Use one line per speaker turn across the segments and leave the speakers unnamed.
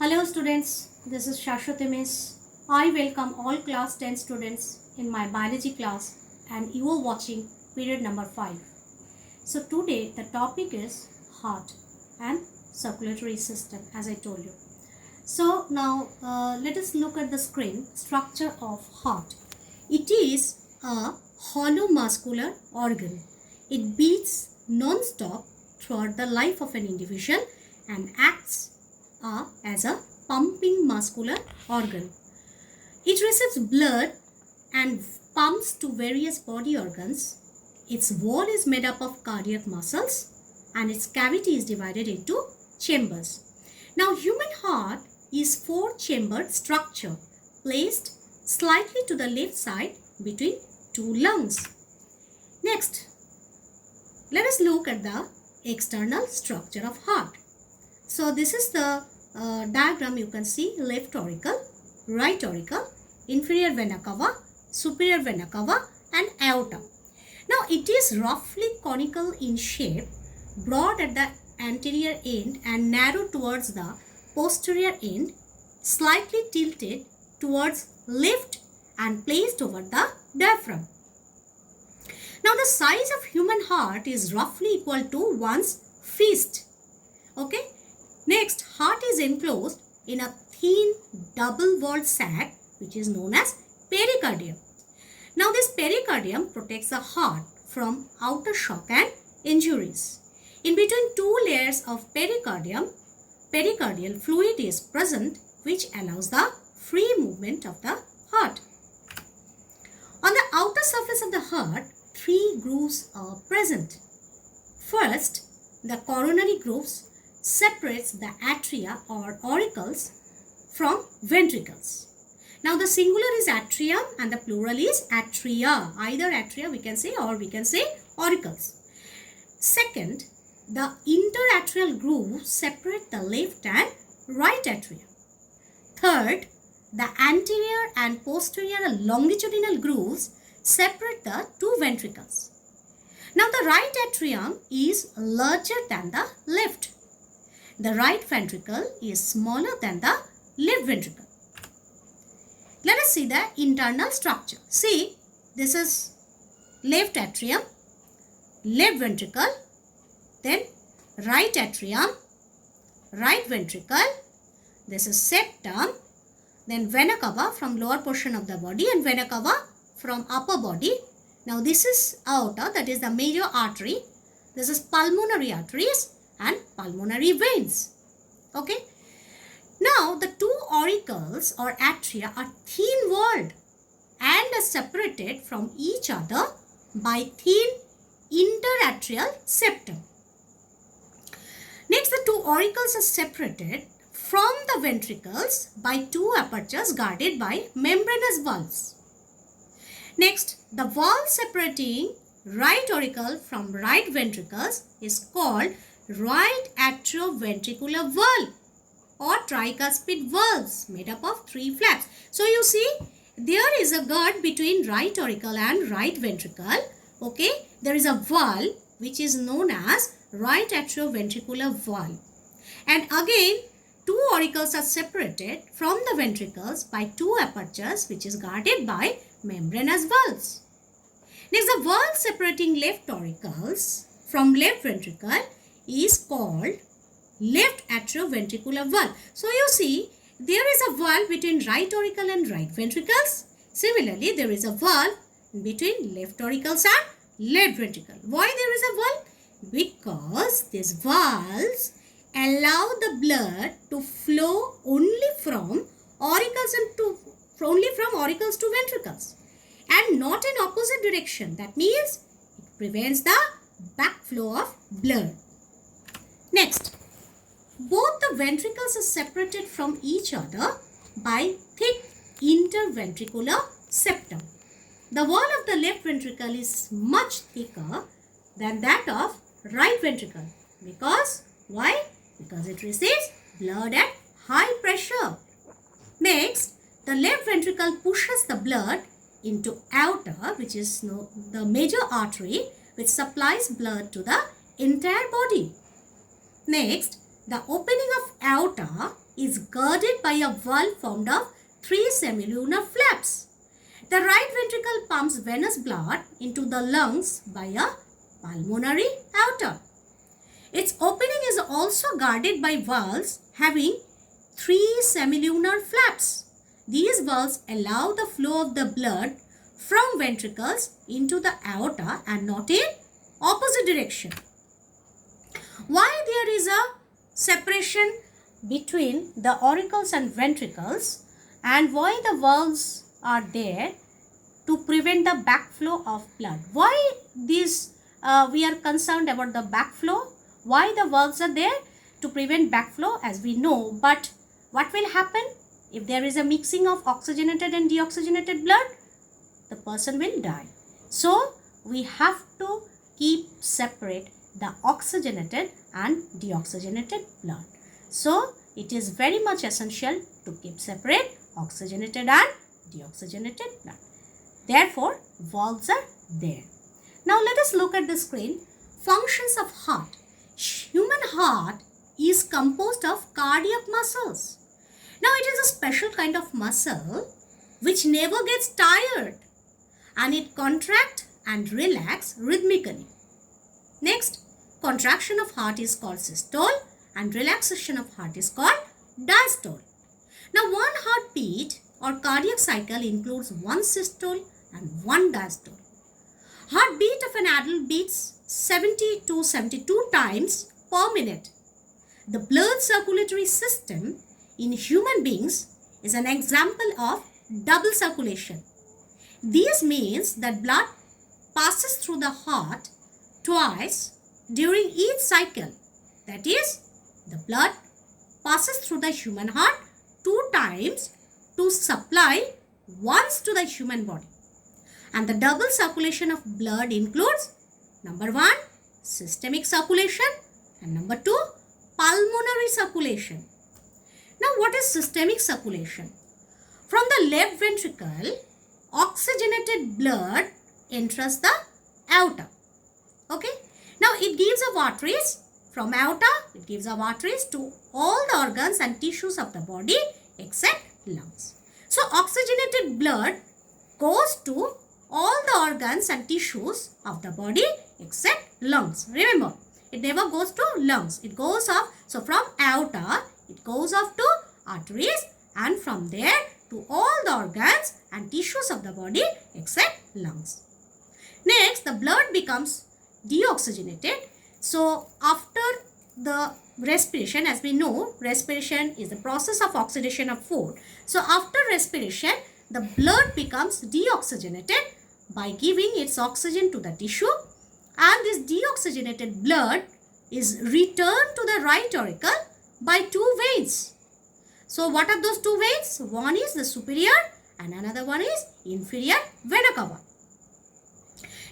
Hello students, this is Shashwati Miss. I welcome all class 10 students in my biology class and you are watching period number 5. So today the topic is heart and circulatory system as I told you. So now let us look at the screen structure of heart. It is a hollow muscular organ. It beats non-stop throughout the life of an individual and acts as a pumping muscular organ. It receives blood and pumps to various body organs. Its wall is made up of cardiac muscles and its cavity is divided into chambers. Now human heart is four-chambered structure placed slightly to the left side between two lungs. Next, let us look at the external structure of heart. So this is the diagram. You can see left auricle, right auricle, inferior vena cava, superior vena cava and aorta. Now it is roughly conical in shape, broad at the anterior end and narrow towards the posterior end, slightly tilted towards left and placed over the diaphragm. Now the size of human heart is roughly equal to one's fist. Okay. Next, heart is enclosed in a thin double-walled sac which is known as pericardium. Now this pericardium protects the heart from outer shock and injuries. In between two layers of pericardium, pericardial fluid is present which allows the free movement of the heart. On the outer surface of the heart, three grooves are present. First, the coronary grooves separates the atria or auricles from ventricles. Now the singular is atrium and the plural is atria. Either atria we can say or we can say auricles. Second, the interatrial grooves separate the left and right atria. Third, the anterior and posterior longitudinal grooves separate the two ventricles. Now the right atrium is larger than the left. The right ventricle is smaller than the left ventricle. Let us see the internal structure. See, this is left atrium, left ventricle, then right atrium, right ventricle. This is septum, then vena cava from lower portion of the body and vena cava from upper body. Now this is aorta, that is the major artery. This is pulmonary arteries and pulmonary veins. Okay. Now the two auricles or atria are thin walled and are separated from each other by thin interatrial septum. Next, the two auricles are separated from the ventricles by two apertures guarded by membranous valves. Next, the valve separating right auricle from right ventricles is called right atrioventricular valve or tricuspid valves made up of three flaps. So you see there is a guard between right auricle and right ventricle. Okay, there is a valve which is known as right atrioventricular valve. And again two auricles are separated from the ventricles by two apertures which is guarded by membranous valves. Next, the valve separating left auricles from left ventricle is called left atrioventricular valve. So you see there is a valve between right auricle and right ventricles. Similarly, there is a valve between left auricles and left ventricle. Why there is a valve? Because these valves allow the blood to flow only from auricles to ventricles and not in opposite direction. That means it prevents the backflow of blood. Next, both the ventricles are separated from each other by thick interventricular septum. The wall of the left ventricle is much thicker than that of right ventricle. Because, why? Because it receives blood at high pressure. Next, the left ventricle pushes the blood into aorta, which is the major artery which supplies blood to the entire body. Next, the opening of aorta is girded by a valve formed of 3 semilunar flaps. The right ventricle pumps venous blood into the lungs by a pulmonary aorta. Its opening is also guarded by valves having 3 semilunar flaps. These valves allow the flow of the blood from ventricles into the aorta and not in opposite direction. Why there is a separation between the auricles and ventricles, and why the valves are there to prevent the backflow of blood? Why this we are concerned about the backflow? Why the valves are there? To prevent backflow, as we know. But what will happen if there is a mixing of oxygenated and deoxygenated blood? The person will die. So we have to keep separate the oxygenated and deoxygenated blood. So it is very much essential to keep separate oxygenated and deoxygenated blood. Therefore, valves are there. Now let us look at the screen. Functions of heart. Human heart is composed of cardiac muscles. Now it is a special kind of muscle which never gets tired, and it contracts and relaxes rhythmically. Next, contraction of heart is called systole and relaxation of heart is called diastole. Now one heartbeat or cardiac cycle includes one systole and one diastole. Heartbeat of an adult beats 70 to 72 times per minute. The blood circulatory system in human beings is an example of double circulation. This means that blood passes through the heart twice during each cycle. That is, the blood passes through the human heart 2 times to supply once to the human body. And the double circulation of blood includes number 1, systemic circulation, and number 2, pulmonary circulation. Now what is systemic circulation? From the left ventricle, oxygenated blood enters the aorta. Okay. Now it gives up arteries. From aorta, it gives up arteries to all the organs and tissues of the body except lungs. So oxygenated blood goes to all the organs and tissues of the body except lungs. Remember, it never goes to lungs. It goes off. So from aorta, it goes off to arteries, and from there to all the organs and tissues of the body except lungs. Next, the blood becomes deoxygenated. So after the respiration, as we know, respiration is the process of oxidation of food. So after respiration, the blood becomes deoxygenated by giving its oxygen to the tissue, and this deoxygenated blood is returned to the right auricle by 2 veins. So what are those 2 veins? One is the superior and another one is inferior vena cava.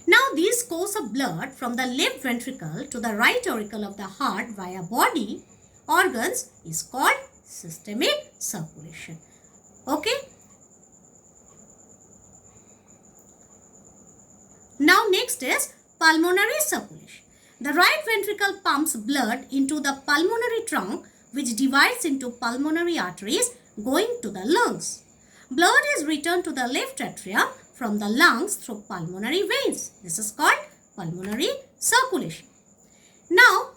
Now this course of blood from the left ventricle to the right auricle of the heart via body organs is called systemic circulation. Okay. Now next is pulmonary circulation. The right ventricle pumps blood into the pulmonary trunk, which divides into pulmonary arteries going to the lungs. Blood is returned to the left atrium from the lungs through pulmonary veins. This is called pulmonary circulation. Now,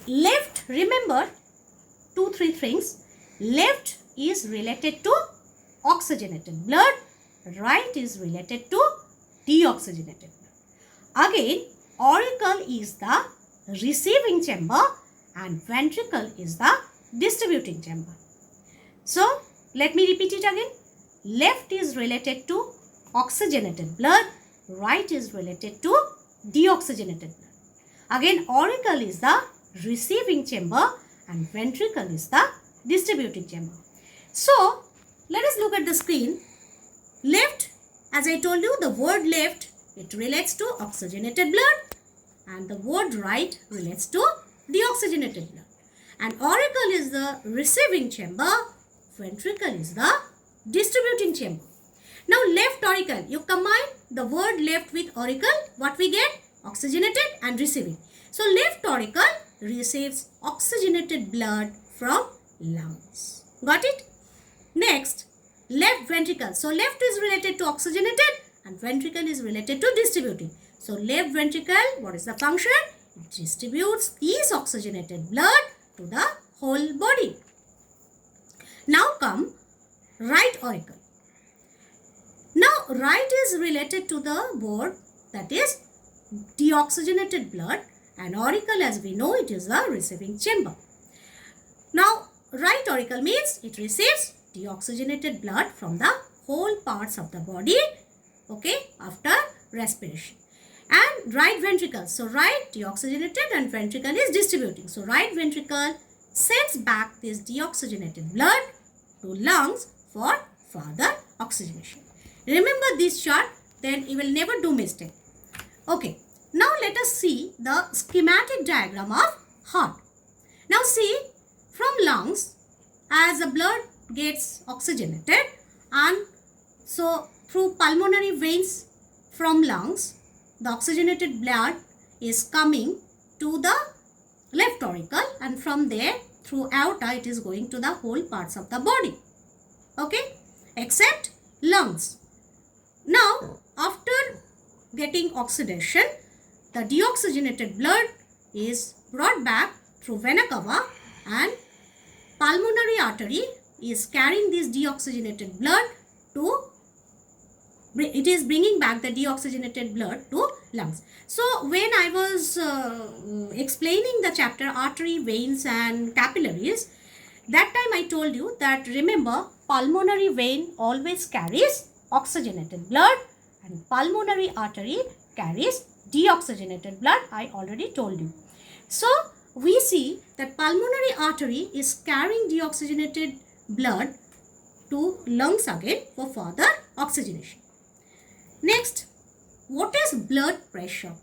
left, remember 2-3 things. Left is related to oxygenated blood. Right is related to deoxygenated blood. Again, auricle is the receiving chamber and ventricle is the distributing chamber. So, let me repeat it again. Left is related to oxygenated blood. Right is related to deoxygenated blood. Again, auricle is the receiving chamber and ventricle is the distributing chamber. So, let us look at the screen. Left, as I told you, the word left, it relates to oxygenated blood, and the word right relates to deoxygenated blood. And auricle is the receiving chamber, ventricle is the distributing chamber. Now left auricle, you combine the word left with auricle, what we get? Oxygenated and receiving. So left auricle receives oxygenated blood from lungs. Got it? Next, left ventricle. So left is related to oxygenated and ventricle is related to distributing. So left ventricle, what is the function? It distributes this oxygenated blood to the whole body. Now come right auricle. Now right is related to the word that is deoxygenated blood, and auricle, as we know, it is the receiving chamber. Now right auricle means it receives deoxygenated blood from the whole parts of the body, okay, after respiration. And right ventricle, so right deoxygenated and ventricle is distributing. So right ventricle sends back this deoxygenated blood to lungs for further oxygenation. Remember this chart, then you will never do mistake. Okay, now let us see the schematic diagram of heart. Now see, from lungs, as the blood gets oxygenated, and so through pulmonary veins from lungs, the oxygenated blood is coming to the left auricle, and from there through aorta it is going to the whole parts of the body, okay, except lungs. Now after getting oxidation, the deoxygenated blood is brought back through vena cava, and pulmonary artery is carrying this deoxygenated blood to, it is bringing back the deoxygenated blood to lungs. So when I was explaining the chapter artery, veins and capillaries, that time I told you that remember, pulmonary vein always carries oxygenated blood and pulmonary artery carries deoxygenated blood. I already told you. So we see that pulmonary artery is carrying deoxygenated blood to lungs again for further oxygenation. Next, what is blood pressure?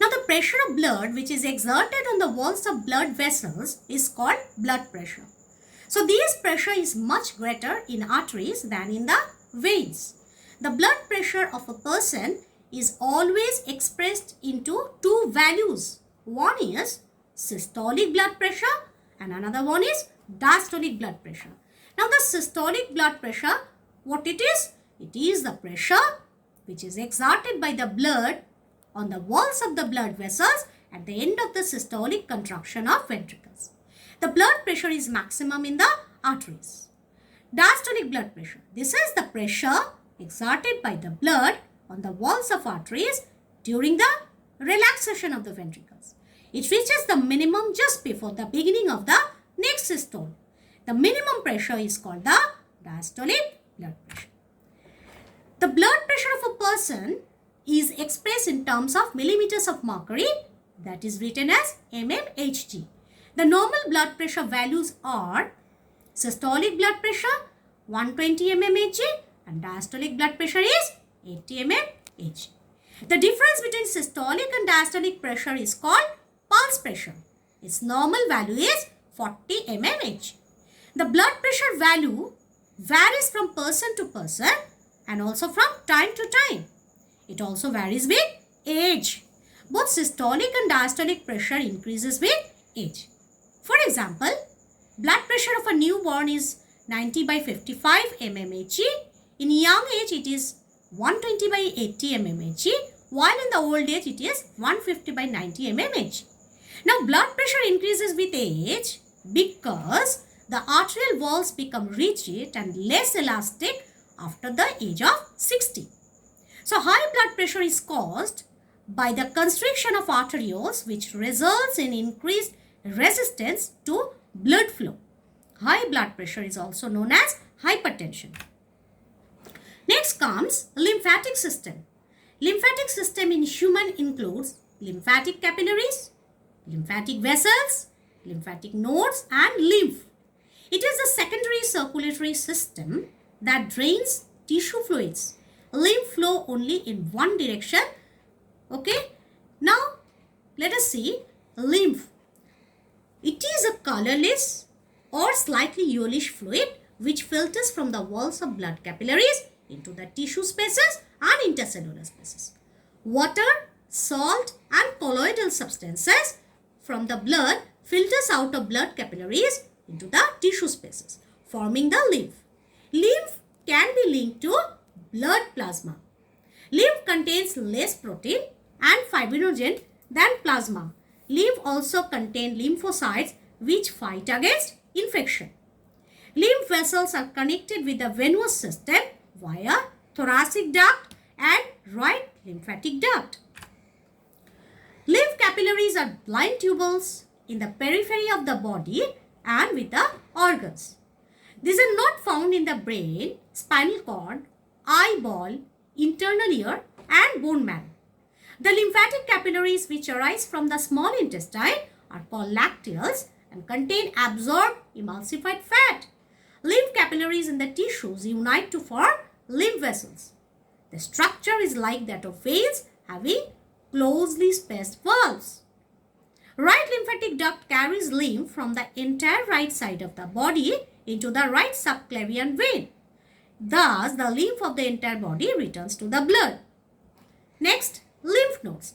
Now the pressure of blood which is exerted on the walls of blood vessels is called blood pressure. So this pressure is much greater in arteries than in the veins. The blood pressure of a person is always expressed into two values. One is systolic blood pressure and another one is diastolic blood pressure. Now the systolic blood pressure, what it is? It is the pressure which is exerted by the blood on the walls of the blood vessels at the end of the systolic contraction of ventricles. The blood pressure is maximum in the arteries. Diastolic blood pressure. This is the pressure exerted by the blood on the walls of arteries during the relaxation of the ventricles. It reaches the minimum just before the beginning of the next systole. The minimum pressure is called the diastolic blood pressure. The blood pressure of a person is expressed in terms of millimeters of mercury, that is written as mmHg. The normal blood pressure values are systolic blood pressure 120 mmHg and diastolic blood pressure is 80 mmHg. The difference between systolic and diastolic pressure is called pulse pressure. Its normal value is 40 mmHg. The blood pressure value varies from person to person and also from time to time. It also varies with age. Both systolic and diastolic pressure increases with age. For example, blood pressure of a newborn is 90 by 55 mmHg. In young age, it is 120 by 80 mmHg, while in the old age, it is 150 by 90 mmHg. Now, blood pressure increases with age because the arterial walls become rigid and less elastic after the age of 60. So, high blood pressure is caused by the constriction of arterioles, which results in increased resistance to blood flow. High blood pressure is also known as hypertension. Next comes lymphatic system. Lymphatic system in human includes lymphatic capillaries, lymphatic vessels, lymphatic nodes and lymph. It is the secondary circulatory system that drains tissue fluids. Lymph flow only in one direction. Okay. Now, let us see lymph. It is a colorless or slightly yellowish fluid which filters from the walls of blood capillaries into the tissue spaces and intercellular spaces. Water, salt and colloidal substances from the blood filters out of blood capillaries into the tissue spaces, forming the lymph. Lymph can be linked to blood plasma. Lymph contains less protein and fibrinogen than plasma. Lymph also contains lymphocytes which fight against infection. Lymph vessels are connected with the venous system via thoracic duct and right lymphatic duct. Lymph capillaries are blind tubules in the periphery of the body and with the organs. These are not found in the brain, spinal cord, eyeball, internal ear and bone marrow. The lymphatic capillaries which arise from the small intestine are called lacteals and contain absorbed emulsified fat. Lymph capillaries in the tissues unite to form lymph vessels. The structure is like that of veins having closely spaced valves. Right lymphatic duct carries lymph from the entire right side of the body into the right subclavian vein. Thus, the lymph of the entire body returns to the blood. Next, lymph nodes.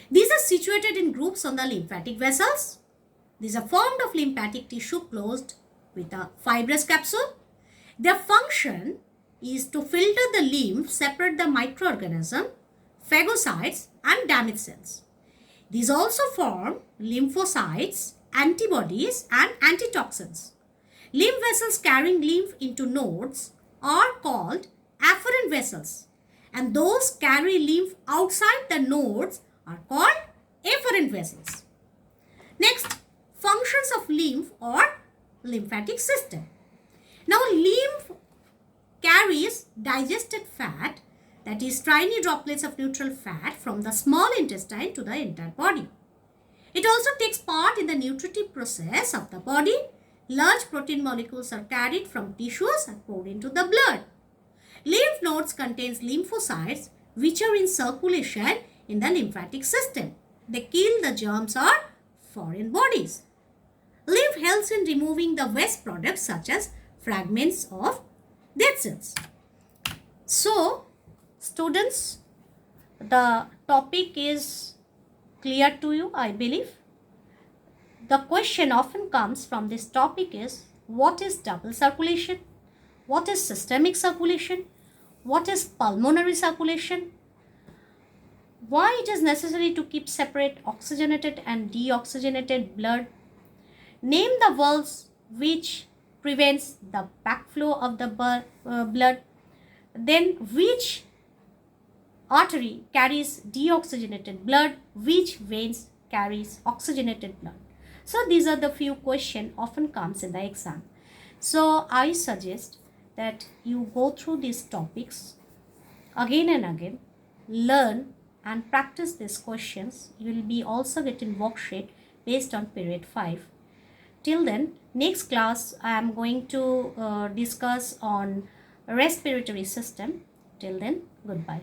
These are situated in groups on the lymphatic vessels. These are formed of lymphatic tissue closed with a fibrous capsule. Their function is to filter the lymph, separate the microorganism, phagocytes and damaged cells. These also form lymphocytes, antibodies and antitoxins. Lymph vessels carrying lymph into nodes are called afferent vessels, and those carry lymph outside the nodes are called efferent vessels. Next, functions of lymph or lymphatic system. Now, lymph carries digested fat, that is tiny droplets of neutral fat from the small intestine to the entire body. It also takes part in the nutritive process of the body. Large protein molecules are carried from tissues and poured into the blood. Lymph nodes contains lymphocytes which are in circulation in the lymphatic system. They kill the germs or foreign bodies. Lymph helps in removing the waste products such as fragments of dead cells. So, students, the topic is clear to you, I believe. The question often comes from this topic is, what is double circulation? What is systemic circulation? What is pulmonary circulation? Why it is necessary to keep separate oxygenated and deoxygenated blood? Name the valves which prevents the backflow of the blood. Then which artery carries deoxygenated blood, which veins carries oxygenated blood. So these are the few questions often comes in the exam. So I suggest that you go through these topics again and again, learn and practice these questions. You will be also getting worksheet based on period 5. Till then, next class I am going to discuss on respiratory system. Till then, goodbye.